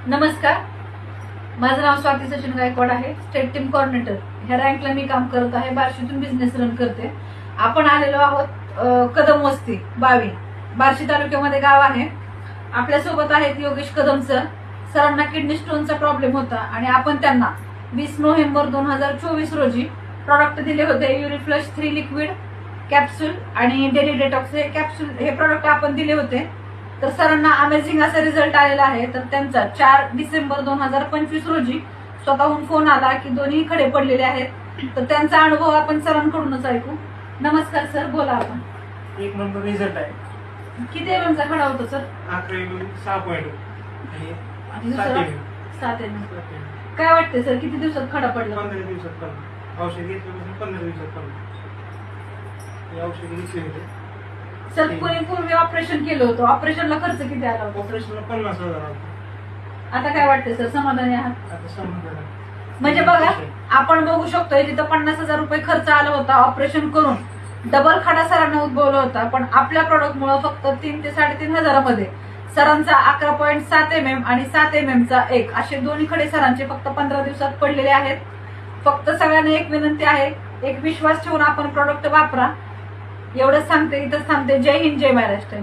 नमस्कार, माझं नाव स्वाती सचिन गायकवाड आहे. स्टेट टीम कोऑर्डिनेटर ह्या रँकला मी काम करत आहे. बार्शीतून बिझनेस रन करते. आपण आलेलो आहोत कदम वस्ती बावी, बार्शी तालुक्यामध्ये गाव आहे. आपल्यासोबत आहेत योगेश कदम सर. सरांना किडनी स्टोनचा प्रॉब्लेम होता आणि आपण त्यांना 20 नोव्हेंबर 2024 रोजी प्रॉडक्ट दिले होते. युरिफ्लश 3 लिक्विड कॅप्सूल आणि डेली डेटॉक्स हे कॅप्सूल हे प्रॉडक्ट आपण दिले होते. तर सरांना अमेझिंग असा रिझल्ट आलेला आहे. तर त्यांचा 4 डिसेंबर 2025 रोजी स्वतःहून फोन आला की दोन्ही खडे पडलेले आहेत. तर त्यांचा अनुभव आपण सरांकडूनच ऐकू. नमस्कार सर, बोला आपण. एक नंबर रिझल्ट आहे. किती एमएमचा खडा होता सर? 6 पॉईंट आणि दुसरा 7 एमएम. काय वाटते सर, किती दिवसात खडा पडला? 15 दिवसात पडला. औषध घेतल्यापासून 15 दिवसात पडला. औषध घेतले होते सर, पूर्वी ऑपरेशन केलं होतं. ऑपरेशनला खर्च किती आला होता? ऑपरेशनला 50,000 आला. आता काय वाटते सर, समाधानी आहात? आता समाधान आहे. म्हणजे बघा, आपण बघू शकतोय तिथं 50,000 रुपये खर्च आला होता ऑपरेशन करून. डबल खडा सरांना उद्भवला होता, पण आपल्या प्रॉडक्ट मुळे फक्त 3 ते 3.5 हजारामध्ये सरांचा 11.7 एमएम आणि 7 एमएमचा 1 असे दोन्ही खडे सरांचे फक्त 15 दिवसात पडलेले आहेत. फक्त सगळ्यांना एक विनंती आहे, एक विश्वास ठेवून आपण प्रॉडक्ट वापरा. एवढंच सांगते, इथंच थांबते. जय हिंद, जय महाराष्ट्र.